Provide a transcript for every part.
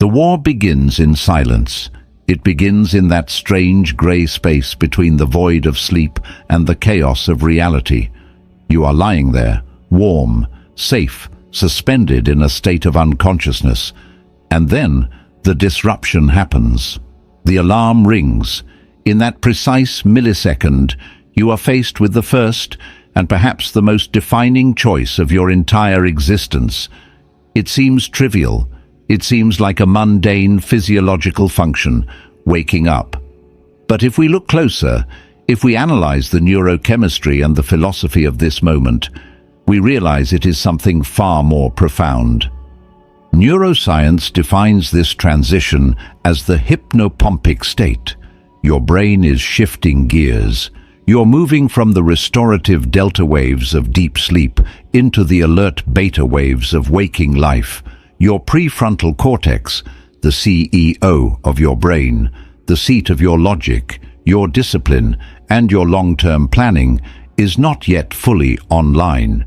The war begins in silence. It begins in that strange grey space between the void of sleep and the chaos of reality. You are lying there, warm, safe, suspended in a state of unconsciousness. And then the disruption happens. The alarm rings. In that precise millisecond, you are faced with the first and perhaps the most defining choice of your entire existence. It seems trivial. It seems like a mundane physiological function, waking up. But if we look closer, if we analyze the neurochemistry and the philosophy of this moment, we realize it is something far more profound. Neuroscience defines this transition as the hypnopompic state. Your brain is shifting gears. You're moving from the restorative delta waves of deep sleep into the alert beta waves of waking life. Your prefrontal cortex, the CEO of your brain, the seat of your logic, your discipline, and your long-term planning, is not yet fully online.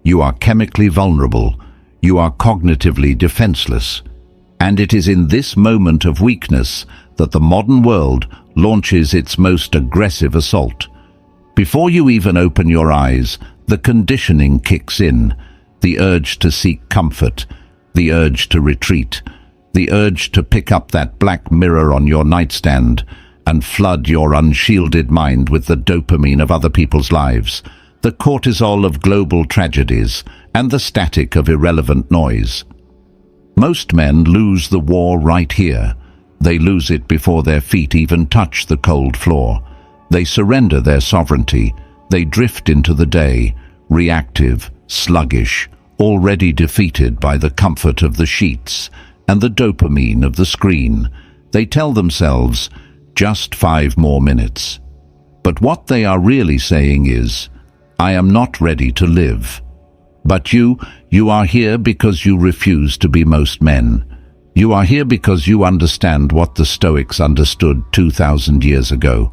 You are chemically vulnerable. You are cognitively defenseless. And it is in this moment of weakness that the modern world launches its most aggressive assault. Before you even open your eyes, the conditioning kicks in, the urge to seek comfort, the urge to retreat, the urge to pick up that black mirror on your nightstand and flood your unshielded mind with the dopamine of other people's lives, the cortisol of global tragedies, and the static of irrelevant noise. Most men lose the war right here. They lose it before their feet even touch the cold floor. They surrender their sovereignty. They drift into the day, reactive, sluggish, already defeated by the comfort of the sheets and the dopamine of the screen. They tell themselves, just 5 more minutes. But what they are really saying is, I am not ready to live. But you are here because you refuse to be most men. You are here because you understand what the Stoics understood 2,000 years ago,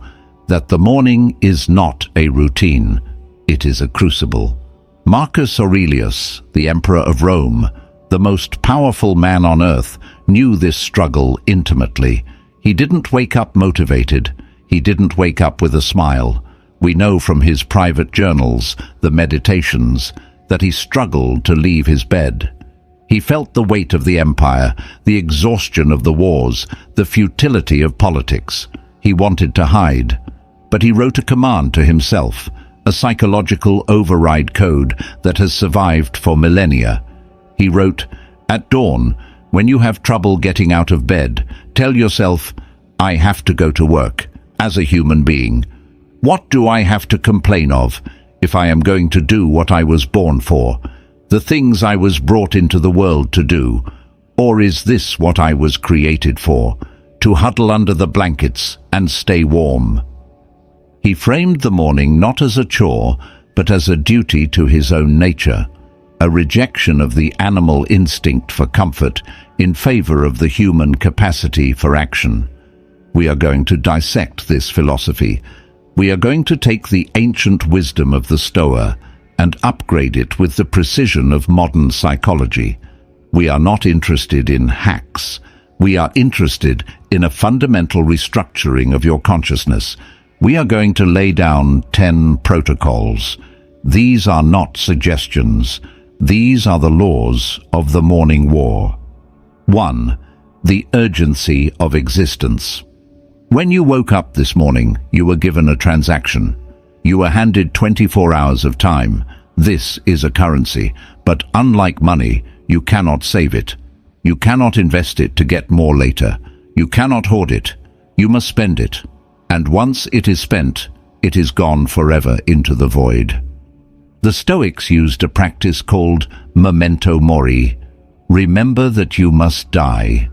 that the morning is not a routine, it is a crucible. Marcus Aurelius, the Emperor of Rome, the most powerful man on earth, knew this struggle intimately. He didn't wake up motivated. He didn't wake up with a smile. We know from his private journals, the Meditations, that he struggled to leave his bed. He felt the weight of the empire, the exhaustion of the wars, the futility of politics. He wanted to hide, but he wrote a command to himself, a psychological override code that has survived for millennia. He wrote, "At dawn, when you have trouble getting out of bed, tell yourself, I have to go to work, as a human being. What do I have to complain of if I am going to do what I was born for, the things I was brought into the world to do? Or is this what I was created for, to huddle under the blankets and stay warm?" He framed the morning not as a chore, but as a duty to his own nature, a rejection of the animal instinct for comfort in favor of the human capacity for action. We are going to dissect this philosophy. We are going to take the ancient wisdom of the Stoa and upgrade it with the precision of modern psychology. We are not interested in hacks. We are interested in a fundamental restructuring of your consciousness. We are going to lay down 10 protocols. These are not suggestions. These are the laws of the morning war. 1. The urgency of existence. When you woke up this morning, you were given a transaction. You were handed 24 hours of time. This is a currency, but unlike money, you cannot save it. You cannot invest it to get more later. You cannot hoard it. You must spend it. And once it is spent, it is gone forever into the void. The Stoics used a practice called Memento Mori. Remember that you must die.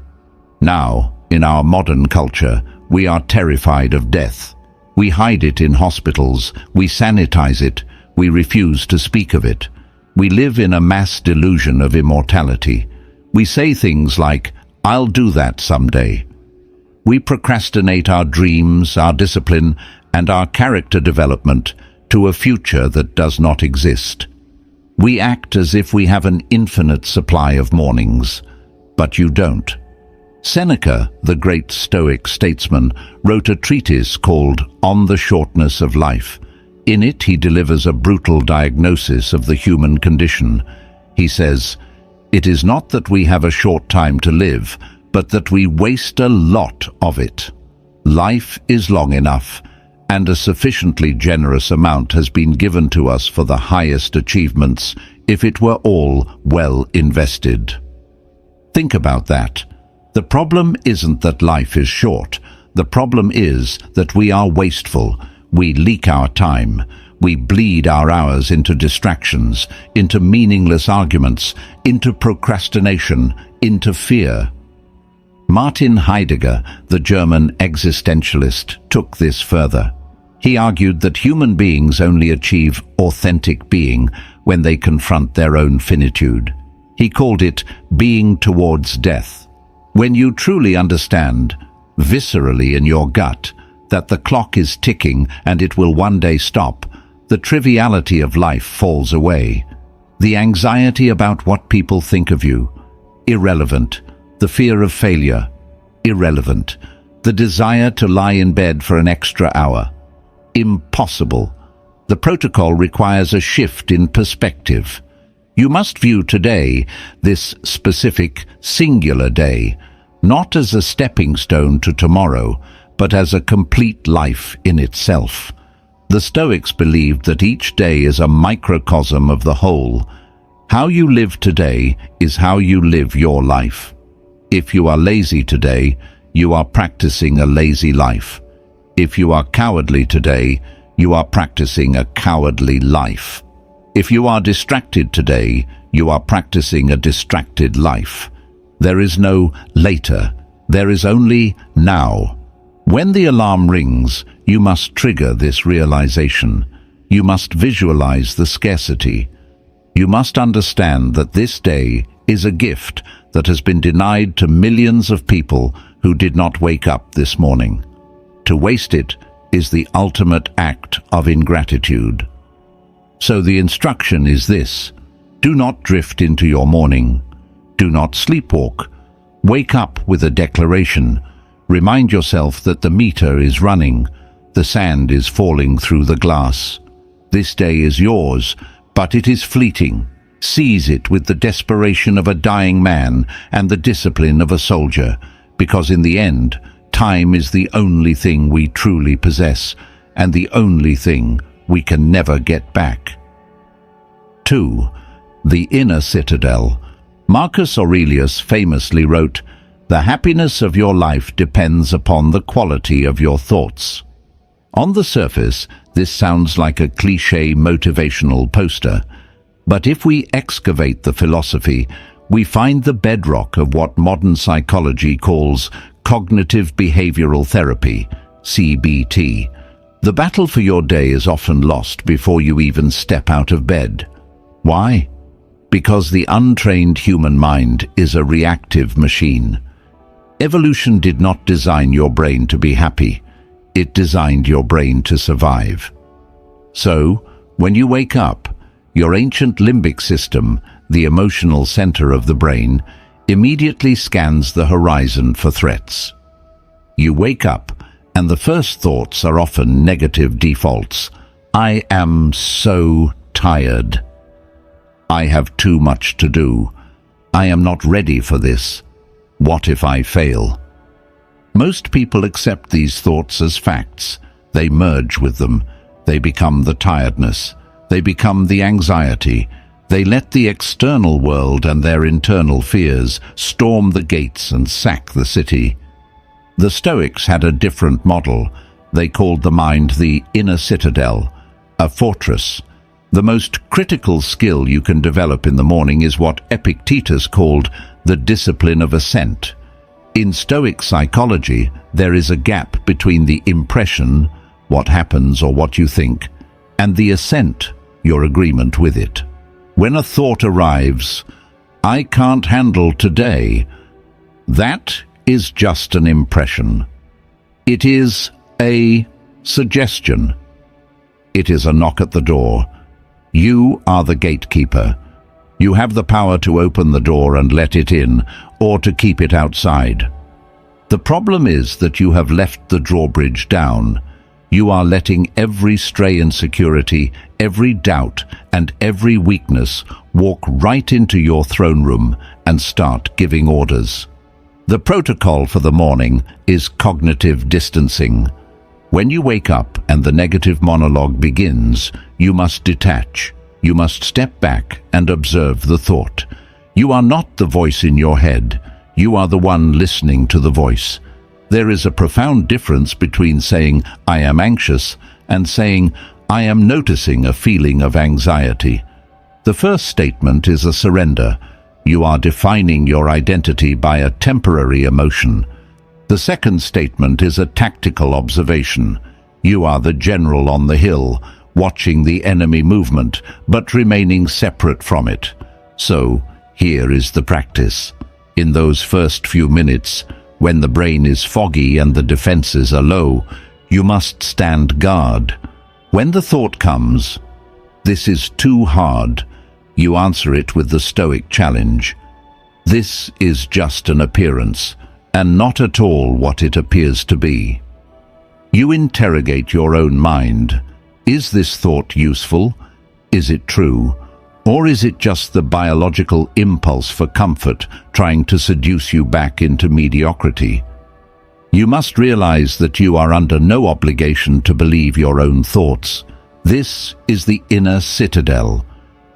Now, in our modern culture, we are terrified of death. We hide it in hospitals, we sanitize it, we refuse to speak of it. We live in a mass delusion of immortality. We say things like, I'll do that someday. We procrastinate our dreams, our discipline, and our character development to a future that does not exist. We act as if we have an infinite supply of mornings, but you don't. Seneca, the great Stoic statesman, wrote a treatise called On the Shortness of Life. In it, he delivers a brutal diagnosis of the human condition. He says, "It is not that we have a short time to live, but that we waste a lot of it. Life is long enough, and a sufficiently generous amount has been given to us for the highest achievements, if it were all well invested." Think about that. The problem isn't that life is short. The problem is that we are wasteful. We leak our time. We bleed our hours into distractions, into meaningless arguments, into procrastination, into fear. Martin Heidegger, the German existentialist, took this further. He argued that human beings only achieve authentic being when they confront their own finitude. He called it being towards death. When you truly understand, viscerally in your gut, that the clock is ticking and it will one day stop, the triviality of life falls away. The anxiety about what people think of you, irrelevant. The fear of failure, irrelevant. The desire to lie in bed for an extra hour, impossible. The protocol requires a shift in perspective. You must view today, this specific, singular day, not as a stepping stone to tomorrow, but as a complete life in itself. The Stoics believed that each day is a microcosm of the whole. How you live today is how you live your life. If you are lazy today, you are practicing a lazy life. If you are cowardly today, you are practicing a cowardly life. If you are distracted today, you are practicing a distracted life. There is no later. There is only now. When the alarm rings, you must trigger this realization. You must visualize the scarcity. You must understand that this day is a gift that has been denied to millions of people who did not wake up this morning. To waste it is the ultimate act of ingratitude. So the instruction is this: do not drift into your morning. Do not sleepwalk. Wake up with a declaration. Remind yourself that the meter is running. The sand is falling through the glass. This day is yours, but it is fleeting. Seize it with the desperation of a dying man and the discipline of a soldier, because in the end, time is the only thing we truly possess, and the only thing we can never get back. 2. The inner citadel. Marcus Aurelius famously wrote, "The happiness of your life depends upon the quality of your thoughts." On the surface, this sounds like a cliché motivational poster, but if we excavate the philosophy, we find the bedrock of what modern psychology calls cognitive behavioral therapy, CBT. The battle for your day is often lost before you even step out of bed. Why? Because the untrained human mind is a reactive machine. Evolution did not design your brain to be happy. It designed your brain to survive. So, when you wake up, your ancient limbic system, the emotional center of the brain, immediately scans the horizon for threats. You wake up, and the first thoughts are often negative defaults. I am so tired. I have too much to do. I am not ready for this. What if I fail? Most people accept these thoughts as facts. They merge with them. They become the tiredness. They become the anxiety. They let the external world and their internal fears storm the gates and sack the city. The Stoics had a different model. They called the mind the inner citadel, a fortress. The most critical skill you can develop in the morning is what Epictetus called the discipline of assent. In Stoic psychology, there is a gap between the impression, what happens or what you think, and the assent, your agreement with it. When a thought arrives, I can't handle today, that is just an impression. It is a suggestion. It is a knock at the door. You are the gatekeeper. You have the power to open the door and let it in, or to keep it outside. The problem is that you have left the drawbridge down. You are letting every stray insecurity, every doubt, and every weakness walk right into your throne room and start giving orders. The protocol for the morning is cognitive distancing. When you wake up and the negative monologue begins, you must detach. You must step back and observe the thought. You are not the voice in your head. You are the one listening to the voice. There is a profound difference between saying, "I am anxious," and saying, "I am noticing a feeling of anxiety." The first statement is a surrender. You are defining your identity by a temporary emotion. The second statement is a tactical observation. You are the general on the hill, watching the enemy movement, but remaining separate from it. So, here is the practice. In those first few minutes, when the brain is foggy and the defenses are low, you must stand guard. When the thought comes, "This is too hard," you answer it with the Stoic challenge. This is just an appearance, and not at all what it appears to be. You interrogate your own mind. Is this thought useful? Is it true? Or is it just the biological impulse for comfort trying to seduce you back into mediocrity? You must realize that you are under no obligation to believe your own thoughts. This is the inner citadel.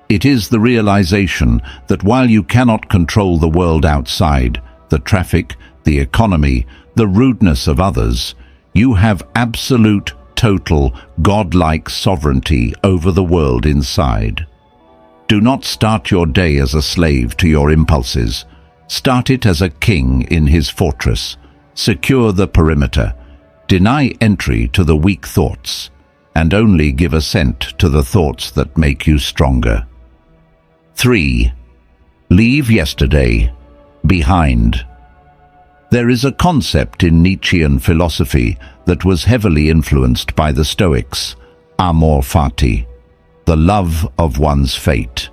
It is the realization that while you cannot control the world outside, the traffic, the economy, the rudeness of others, you have absolute, total, godlike sovereignty over the world inside. Do not start your day as a slave to your impulses. Start it as a king in his fortress. Secure the perimeter. Deny entry to the weak thoughts, and only give assent to the thoughts that make you stronger. 3. Leave yesterday behind. There is a concept in Nietzschean philosophy that was heavily influenced by the Stoics, amor fati, the love of one's fate.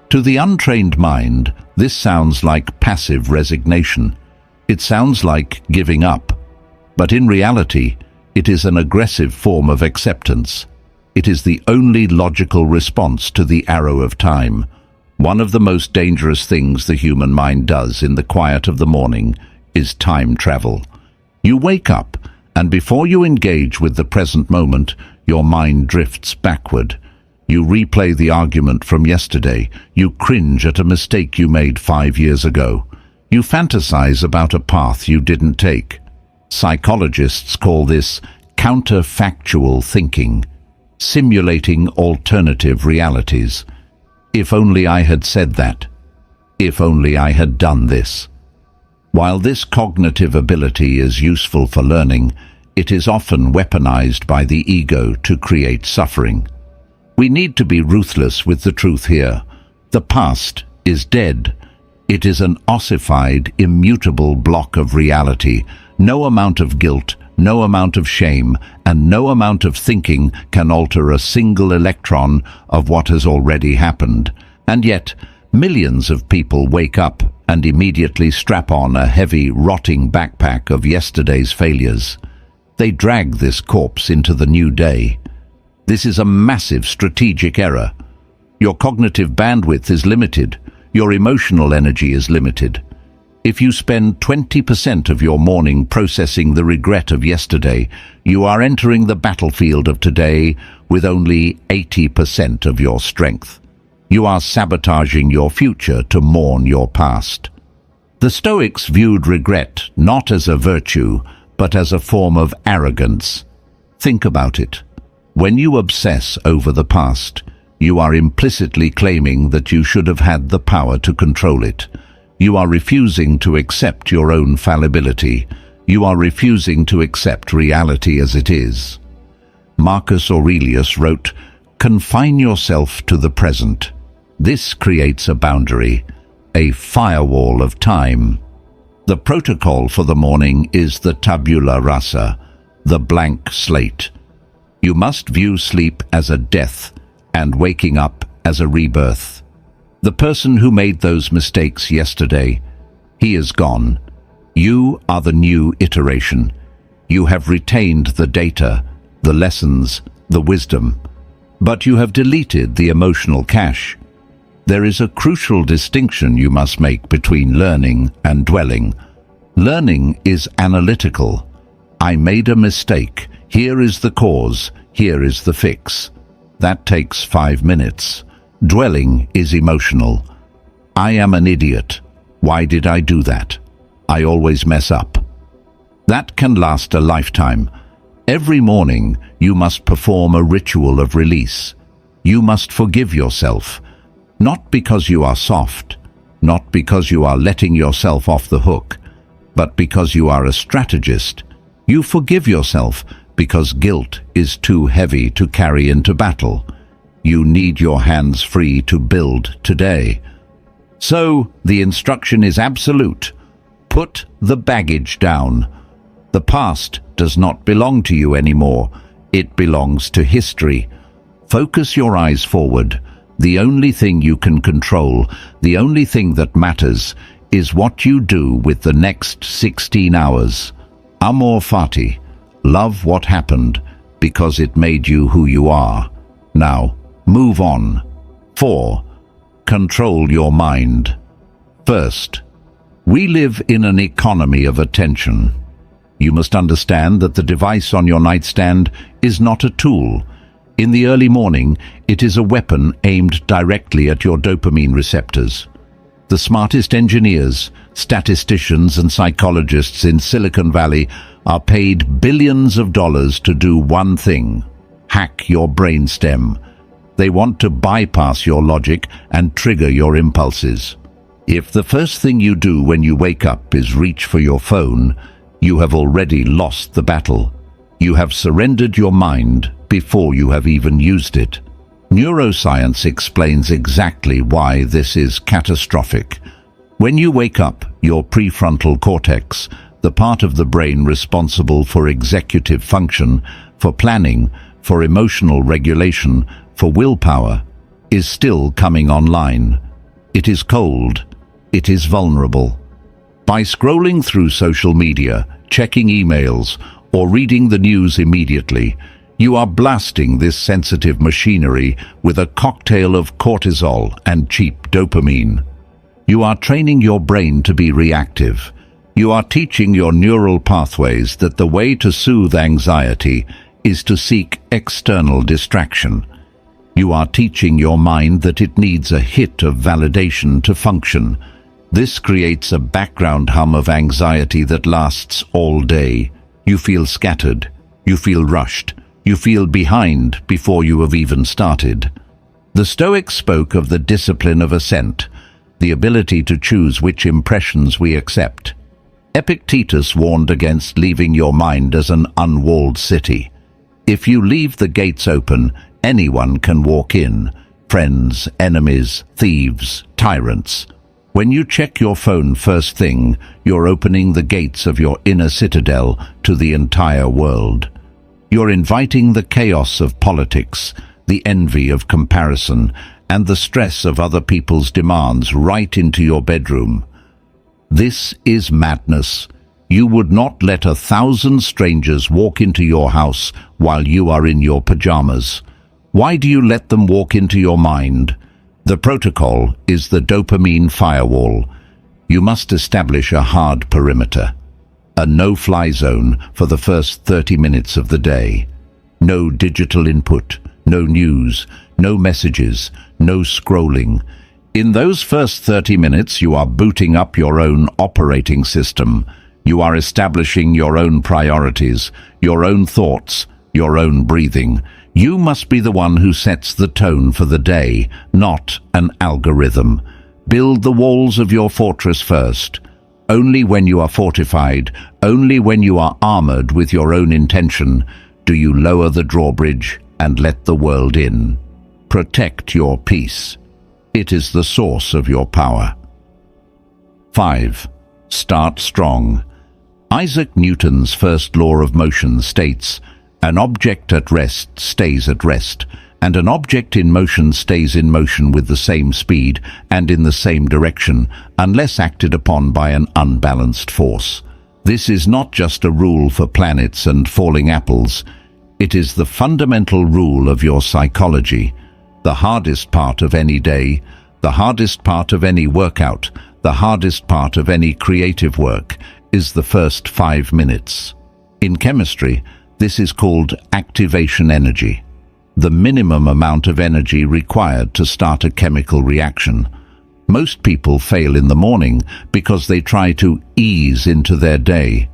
To the untrained mind, this sounds like passive resignation. It sounds like giving up. But in reality, it is an aggressive form of acceptance. It is the only logical response to the arrow of time. One of the most dangerous things the human mind does in the quiet of the morning is time travel. You wake up, and before you engage with the present moment, your mind drifts backward. You replay the argument from yesterday. You cringe at a mistake you made 5 years ago. You fantasize about a path you didn't take. Psychologists call this counterfactual thinking, simulating alternative realities. If only I had said that. If only I had done this. While this cognitive ability is useful for learning, it is often weaponized by the ego to create suffering. We need to be ruthless with the truth here. The past is dead. It is an ossified, immutable block of reality. No amount of guilt, no amount of shame, and no amount of thinking can alter a single electron of what has already happened. And yet, millions of people wake up and immediately strap on a heavy, rotting backpack of yesterday's failures. They drag this corpse into the new day. This is a massive strategic error. Your cognitive bandwidth is limited. Your emotional energy is limited. If you spend 20% of your morning processing the regret of yesterday, you are entering the battlefield of today with only 80% of your strength. You are sabotaging your future to mourn your past. The Stoics viewed regret not as a virtue, but as a form of arrogance. Think about it. When you obsess over the past, you are implicitly claiming that you should have had the power to control it. You are refusing to accept your own fallibility. You are refusing to accept reality as it is. Marcus Aurelius wrote, "Confine yourself to the present." This creates a boundary, a firewall of time. The protocol for the morning is the tabula rasa, the blank slate. You must view sleep as a death and waking up as a rebirth. The person who made those mistakes yesterday, he is gone. You are the new iteration. You have retained the data, the lessons, the wisdom, but you have deleted the emotional cache. There is a crucial distinction you must make between learning and dwelling. Learning is analytical. I made a mistake. Here is the cause. Here is the fix. That takes 5 minutes. Dwelling is emotional. I am an idiot. Why did I do that? I always mess up. That can last a lifetime. Every morning you must perform a ritual of release. You must forgive yourself. Not because you are soft, not because you are letting yourself off the hook, but because you are a strategist. You forgive yourself because guilt is too heavy to carry into battle. You need your hands free to build today. So, the instruction is absolute. Put the baggage down. The past does not belong to you anymore. It belongs to history. Focus your eyes forward. The only thing you can control, the only thing that matters, is what you do with the next 16 hours. Amor fati. Love what happened, because it made you who you are. Now, move on. 4. Control your mind. First, we live in an economy of attention. You must understand that the device on your nightstand is not a tool. In the early morning, it is a weapon aimed directly at your dopamine receptors. The smartest engineers, statisticians and psychologists in Silicon Valley are paid billions of dollars to do one thing: hack your brainstem. They want to bypass your logic and trigger your impulses. If the first thing you do when you wake up is reach for your phone, you have already lost the battle. You have surrendered your mind before you have even used it. Neuroscience explains exactly why this is catastrophic. When you wake up, your prefrontal cortex, the part of the brain responsible for executive function, for planning, for emotional regulation, for willpower, is still coming online. It is cold. It is vulnerable. By scrolling through social media, checking emails, or reading the news immediately, you are blasting this sensitive machinery with a cocktail of cortisol and cheap dopamine. You are training your brain to be reactive. You are teaching your neural pathways that the way to soothe anxiety is to seek external distraction. You are teaching your mind that it needs a hit of validation to function. This creates a background hum of anxiety that lasts all day. You feel scattered. You feel rushed. You feel behind before you have even started. The Stoics spoke of the discipline of assent, the ability to choose which impressions we accept. Epictetus warned against leaving your mind as an unwalled city. If you leave the gates open, anyone can walk in. Friends, enemies, thieves, tyrants. When you check your phone first thing, you're opening the gates of your inner citadel to the entire world. You're inviting the chaos of politics, the envy of comparison, and the stress of other people's demands right into your bedroom. This is madness. You would not let 1,000 strangers walk into your house while you are in your pajamas. Why do you let them walk into your mind? The protocol is the dopamine firewall. You must establish a hard perimeter, a no-fly zone for the first 30 minutes of the day. No digital input, no news, no messages, no scrolling. In those first 30 minutes, you are booting up your own operating system. You are establishing your own priorities, your own thoughts, your own breathing. You must be the one who sets the tone for the day, not an algorithm. Build the walls of your fortress first. Only when you are fortified, only when you are armored with your own intention, do you lower the drawbridge and let the world in. Protect your peace. It is the source of your power. 5. Start strong. Isaac Newton's first law of motion states, "An object at rest stays at rest, and an object in motion stays in motion with the same speed and in the same direction, unless acted upon by an unbalanced force." This is not just a rule for planets and falling apples. It is the fundamental rule of your psychology. The hardest part of any day, the hardest part of any workout, the hardest part of any creative work is the first 5 minutes. In chemistry, this is called activation energy, the minimum amount of energy required to start a chemical reaction. Most people fail in the morning because they try to ease into their day.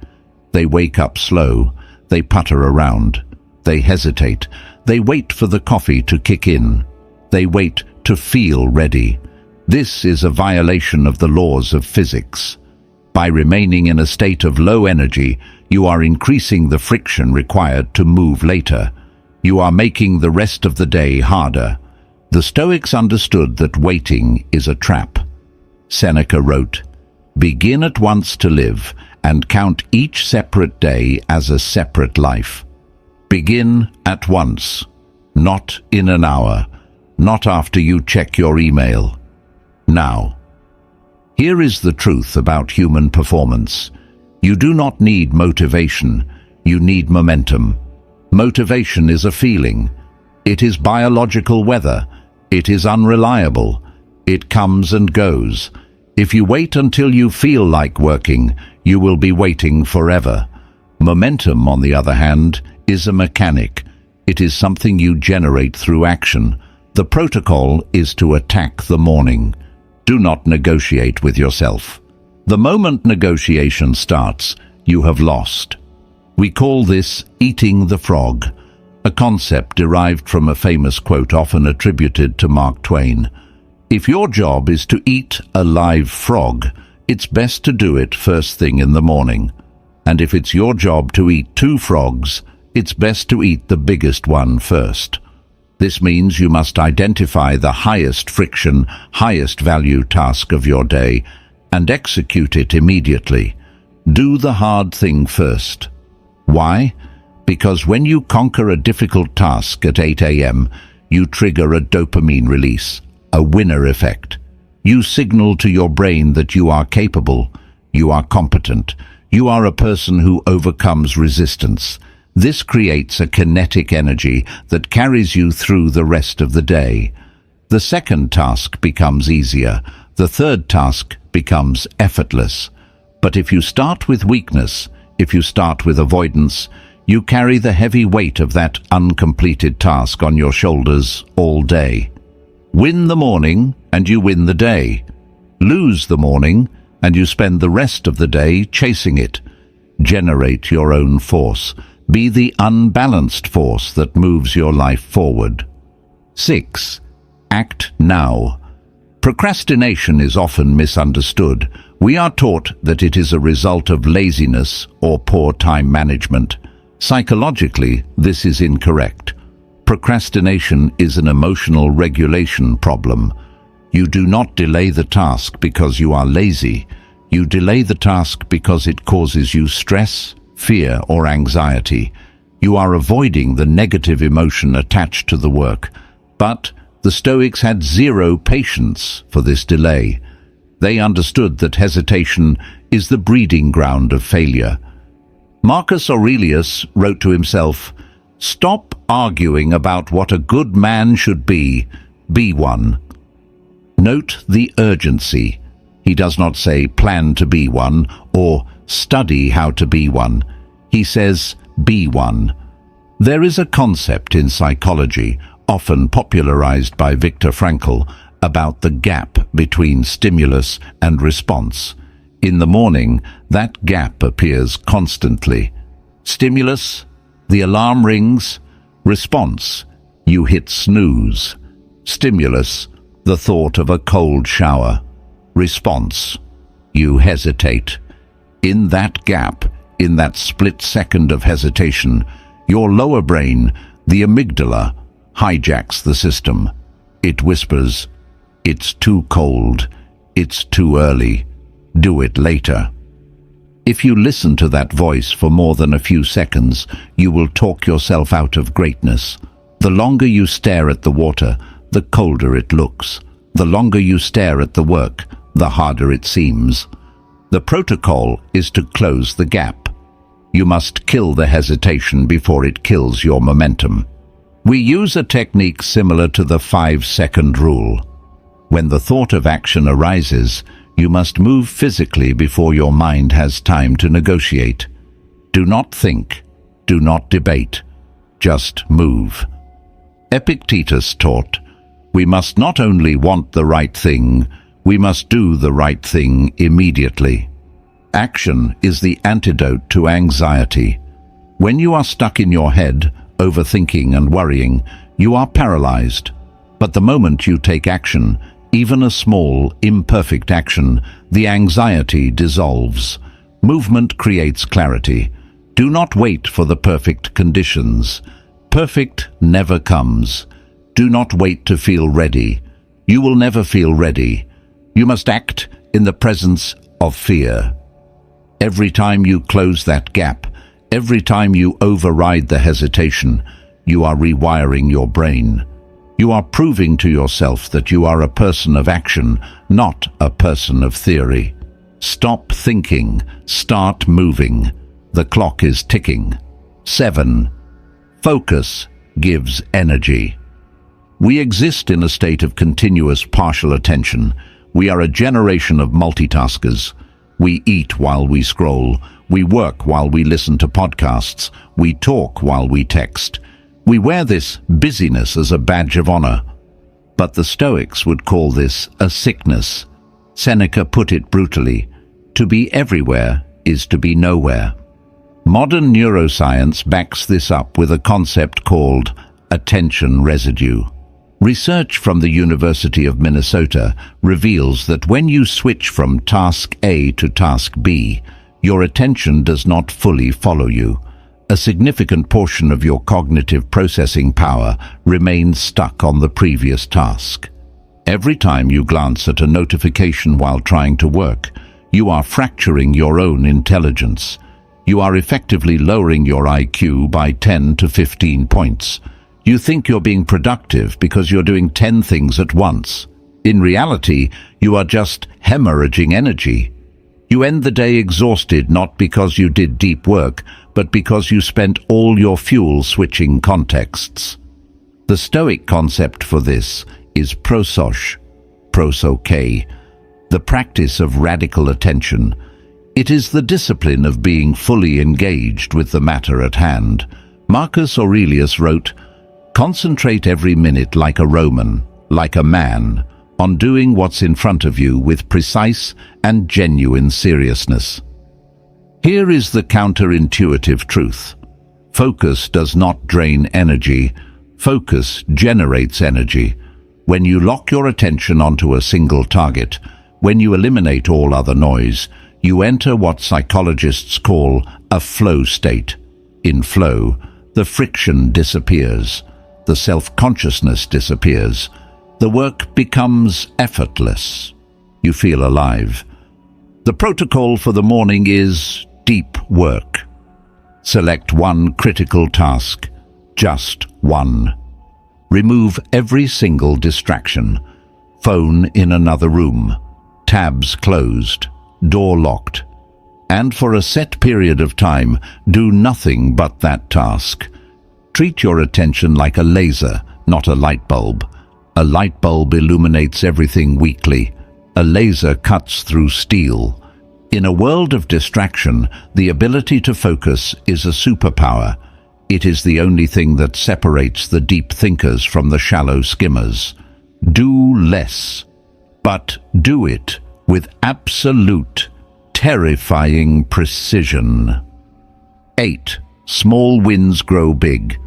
They wake up slow, they putter around, they hesitate, they wait for the coffee to kick in, they wait to feel ready. This is a violation of the laws of physics. By remaining in a state of low energy, you are increasing the friction required to move later. You are making the rest of the day harder. The Stoics understood that waiting is a trap. Seneca wrote, "Begin at once to live, and count each separate day as a separate life." Begin at once, not in an hour, not after you check your email. Now. Here is the truth about human performance. You do not need motivation, you need momentum. Motivation is a feeling. It is biological weather. It is unreliable. It comes and goes. If you wait until you feel like working, you will be waiting forever. Momentum, on the other hand, is a mechanic. It is something you generate through action. The protocol is to attack the morning. Do not negotiate with yourself. The moment negotiation starts, you have lost. We call this eating the frog, a concept derived from a famous quote often attributed to Mark Twain. If your job is to eat a live frog, it's best to do it first thing in the morning. And if it's your job to eat 2 frogs, it's best to eat the biggest one first. This means you must identify the highest friction, highest value task of your day and execute it immediately. Do the hard thing first. Why? Because when you conquer a difficult task at 8 a.m., you trigger a dopamine release, a winner effect. You signal to your brain that you are capable, you are competent, you are a person who overcomes resistance. This creates a kinetic energy that carries you through the rest of the day. The second task becomes easier. The third task becomes effortless. But if you start with weakness, if you start with avoidance, you carry the heavy weight of that uncompleted task on your shoulders all day. Win the morning and you win the day. Lose the morning and you spend the rest of the day chasing it. Generate your own force. Be the unbalanced force that moves your life forward. 6. Act now. Procrastination is often misunderstood. We are taught that it is a result of laziness or poor time management. Psychologically, this is incorrect. Procrastination is an emotional regulation problem. You do not delay the task because you are lazy. You delay the task because it causes you stress, fear, or anxiety. You are avoiding the negative emotion attached to the work. But the Stoics had zero patience for this delay. They understood that hesitation is the breeding ground of failure. Marcus Aurelius wrote to himself, "Stop arguing about what a good man should be one." Note the urgency. He does not say plan to be one or study how to be one. He says be one. There is a concept in psychology, often popularized by Viktor Frankl, about the gap between stimulus and response. In the morning, that gap appears constantly. Stimulus, the alarm rings. Response, you hit snooze. Stimulus, the thought of a cold shower. Response, you hesitate. In that gap, in that split second of hesitation, your lower brain, the amygdala, hijacks the system. It whispers, "It's too cold. It's too early. Do it later." If you listen to that voice for more than a few seconds, you will talk yourself out of greatness. The longer you stare at the water, the colder it looks. The longer you stare at the work, the harder it seems. The protocol is to close the gap. You must kill the hesitation before it kills your momentum. We use a technique similar to the 5-second rule. When the thought of action arises, you must move physically before your mind has time to negotiate. Do not think. Do not debate. Just move. Epictetus taught, we must not only want the right thing, we must do the right thing immediately. Action is the antidote to anxiety. When you are stuck in your head, overthinking and worrying, you are paralyzed. But the moment you take action, even a small, imperfect action, the anxiety dissolves. Movement creates clarity. Do not wait for the perfect conditions. Perfect never comes. Do not wait to feel ready. You will never feel ready. You must act in the presence of fear. Every time you close that gap, every time you override the hesitation, you are rewiring your brain. You are proving to yourself that you are a person of action, not a person of theory. Stop thinking. Start moving. The clock is ticking. 7. Focus gives energy. We exist in a state of continuous partial attention. We are a generation of multitaskers. We eat while we scroll. We work while we listen to podcasts. We talk while we text. We wear this busyness as a badge of honor. But the Stoics would call this a sickness. Seneca put it brutally, to be everywhere is to be nowhere. Modern neuroscience backs this up with a concept called attention residue. Research from the University of Minnesota reveals that when you switch from task A to task B, your attention does not fully follow you. A significant portion of your cognitive processing power remains stuck on the previous task. Every time you glance at a notification while trying to work, you are fracturing your own intelligence. You are effectively lowering your IQ by 10 to 15 points. You think you're being productive because you're doing 10 things at once. In reality, you are just hemorrhaging energy. You end the day exhausted not because you did deep work, but because you spent all your fuel switching contexts. The Stoic concept for this is prosoche, the practice of radical attention. It is the discipline of being fully engaged with the matter at hand. Marcus Aurelius wrote, "Concentrate every minute like a Roman, like a man, on doing what's in front of you with precise and genuine seriousness." Here is the counterintuitive truth. Focus does not drain energy. Focus generates energy. When you lock your attention onto a single target, when you eliminate all other noise, you enter what psychologists call a flow state. In flow, the friction disappears. The self-consciousness disappears. The work becomes effortless. You feel alive. The protocol for the morning is deep work. Select one critical task, just one. Remove every single distraction. Phone in another room, tabs closed, door locked. And for a set period of time, do nothing but that task. Treat your attention like a laser, not a light bulb. A light bulb illuminates everything weakly. A laser cuts through steel. In a world of distraction, the ability to focus is a superpower. It is the only thing that separates the deep thinkers from the shallow skimmers. Do less, but do it with absolute, terrifying precision. 8. Small wins grow big.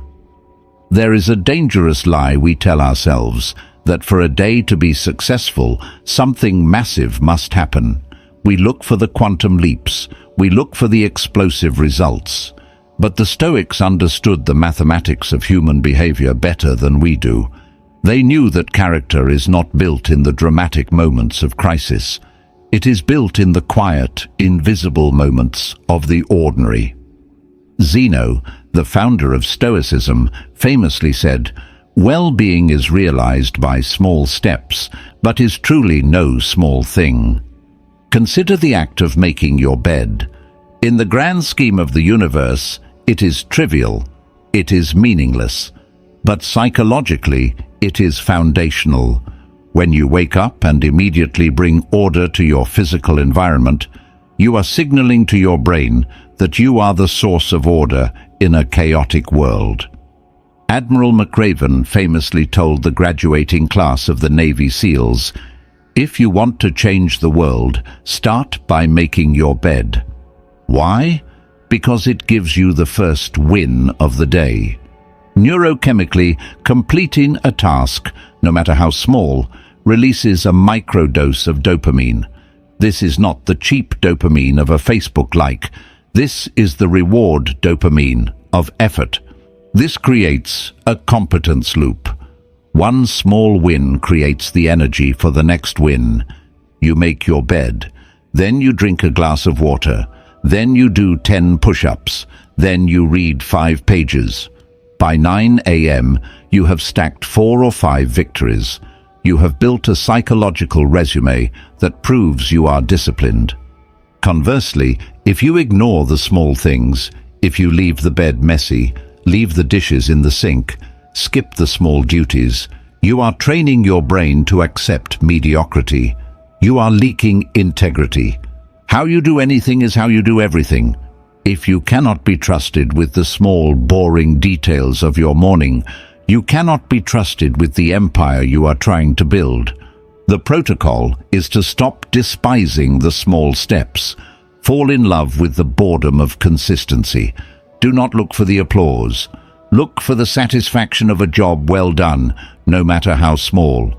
There is a dangerous lie we tell ourselves, that for a day to be successful, something massive must happen. We look for the quantum leaps. We look for the explosive results. But the Stoics understood the mathematics of human behavior better than we do. They knew that character is not built in the dramatic moments of crisis. It is built in the quiet, invisible moments of the ordinary. Zeno, the founder of Stoicism, famously said, "Well-being is realized by small steps, but is truly no small thing." Consider the act of making your bed. In the grand scheme of the universe, it is trivial, it is meaningless, but psychologically, it is foundational. When you wake up and immediately bring order to your physical environment, you are signaling to your brain that you are the source of order in a chaotic world. Admiral McRaven famously told the graduating class of the Navy SEALs, "If you want to change the world, start by making your bed." Why? Because it gives you the first win of the day. Neurochemically, completing a task, no matter how small, releases a microdose of dopamine. This is not the cheap dopamine of a Facebook like. This is the reward dopamine of effort. This creates a competence loop. One small win creates the energy for the next win. You make your bed, then you drink a glass of water, then you do 10 push-ups, then you read 5 pages. By 9 a.m., you have stacked 4 or 5 victories. You have built a psychological resume that proves you are disciplined. Conversely, if you ignore the small things, if you leave the bed messy, leave the dishes in the sink, skip the small duties, you are training your brain to accept mediocrity. You are leaking integrity. How you do anything is how you do everything. If you cannot be trusted with the small, boring details of your morning, you cannot be trusted with the empire you are trying to build. The protocol is to stop despising the small steps. Fall in love with the boredom of consistency. Do not look for the applause. Look for the satisfaction of a job well done, no matter how small.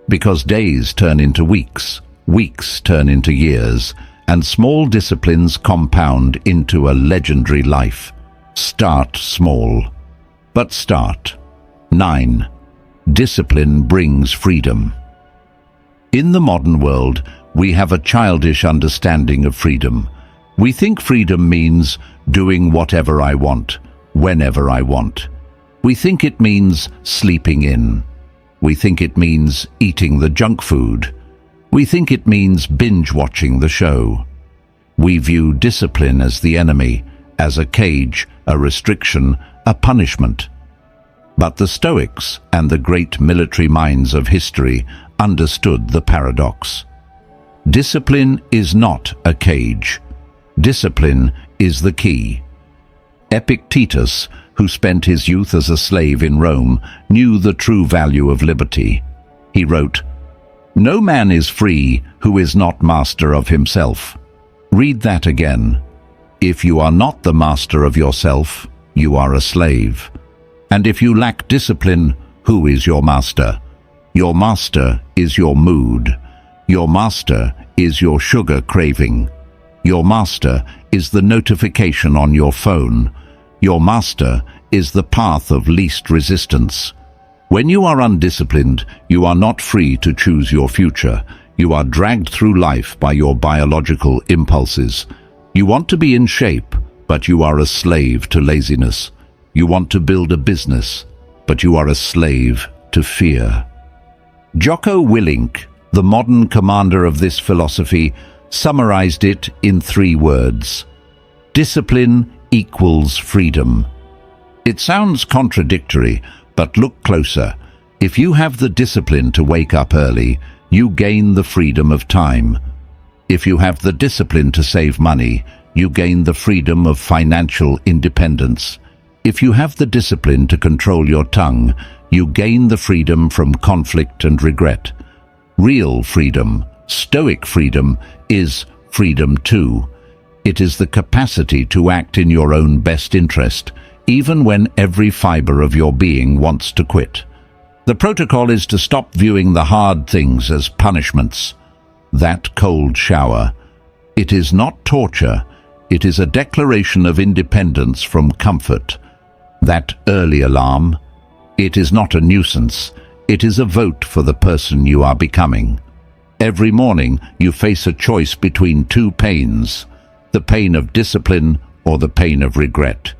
Because days turn into weeks, weeks turn into years, and small disciplines compound into a legendary life. Start small, but start. 9. Discipline brings freedom. In the modern world, we have a childish understanding of freedom. We think freedom means doing whatever I want, whenever I want. We think it means sleeping in. We think it means eating the junk food. We think it means binge-watching the show. We view discipline as the enemy, as a cage, a restriction, a punishment. But the Stoics and the great military minds of history understood the paradox. Discipline is not a cage. Discipline is the key. Epictetus, who spent his youth as a slave in Rome, knew the true value of liberty. He wrote, "No man is free who is not master of himself." Read that again. If you are not the master of yourself, you are a slave. And if you lack discipline, who is your master? Your master is your mood. Your master is your sugar craving. Your master is the notification on your phone. Your master is the path of least resistance. When you are undisciplined, you are not free to choose your future. You are dragged through life by your biological impulses. You want to be in shape, but you are a slave to laziness. You want to build a business, but you are a slave to fear. Jocko Willink, the modern commander of this philosophy, summarized it in 3 words. Discipline equals freedom. It sounds contradictory, but look closer. If you have the discipline to wake up early, you gain the freedom of time. If you have the discipline to save money, you gain the freedom of financial independence. If you have the discipline to control your tongue, you gain the freedom from conflict and regret. Real freedom, Stoic freedom, is freedom too. It is the capacity to act in your own best interest, even when every fiber of your being wants to quit. The protocol is to stop viewing the hard things as punishments. That cold shower. It is not torture. It is a declaration of independence from comfort. That early alarm. It is not a nuisance. It is a vote for the person you are becoming. Every morning you face a choice between 2 pains, the pain of discipline or the pain of regret.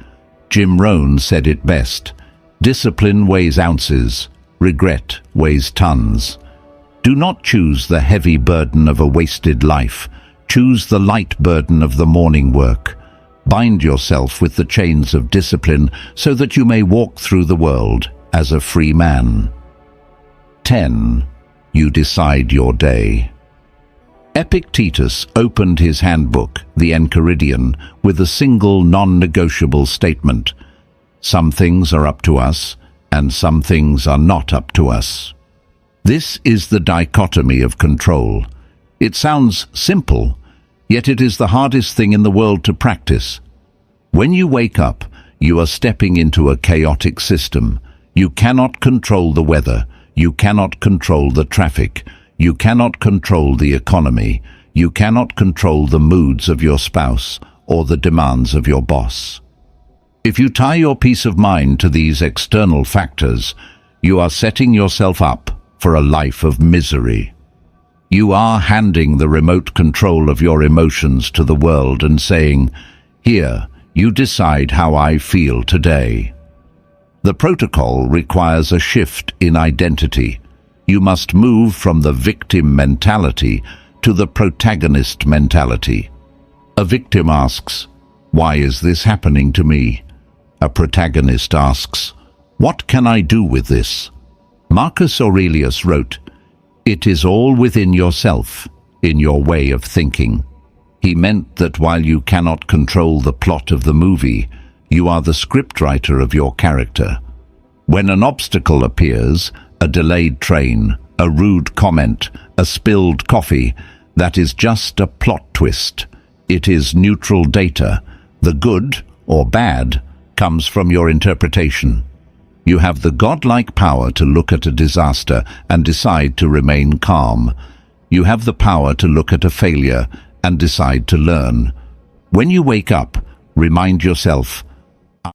Jim Rohn said it best. Discipline weighs ounces, regret weighs tons. Do not choose the heavy burden of a wasted life. Choose the light burden of the morning work. Bind yourself with the chains of discipline so that you may walk through the world as a free man. 10. You decide your day. Epictetus opened his handbook, the Enchiridion, with a single non-negotiable statement. Some things are up to us, and some things are not up to us. This is the dichotomy of control. It sounds simple, yet it is the hardest thing in the world to practice. When you wake up, you are stepping into a chaotic system. You cannot control the weather. You cannot control the traffic. You cannot control the economy. You cannot control the moods of your spouse or the demands of your boss. If you tie your peace of mind to these external factors, you are setting yourself up for a life of misery. You are handing the remote control of your emotions to the world and saying, "Here, you decide how I feel today." The protocol requires a shift in identity. You must move from the victim mentality to the protagonist mentality. A victim asks, "Why is this happening to me?" A protagonist asks, "What can I do with this?" Marcus Aurelius wrote, "It is all within yourself, in your way of thinking." He meant that while you cannot control the plot of the movie, you are the scriptwriter of your character. When an obstacle appears, a delayed train, a rude comment, a spilled coffee, that is just a plot twist. It is neutral data. The good or bad comes from your interpretation. You have the godlike power to look at a disaster and decide to remain calm. You have the power to look at a failure and decide to learn. When you wake up, remind yourself,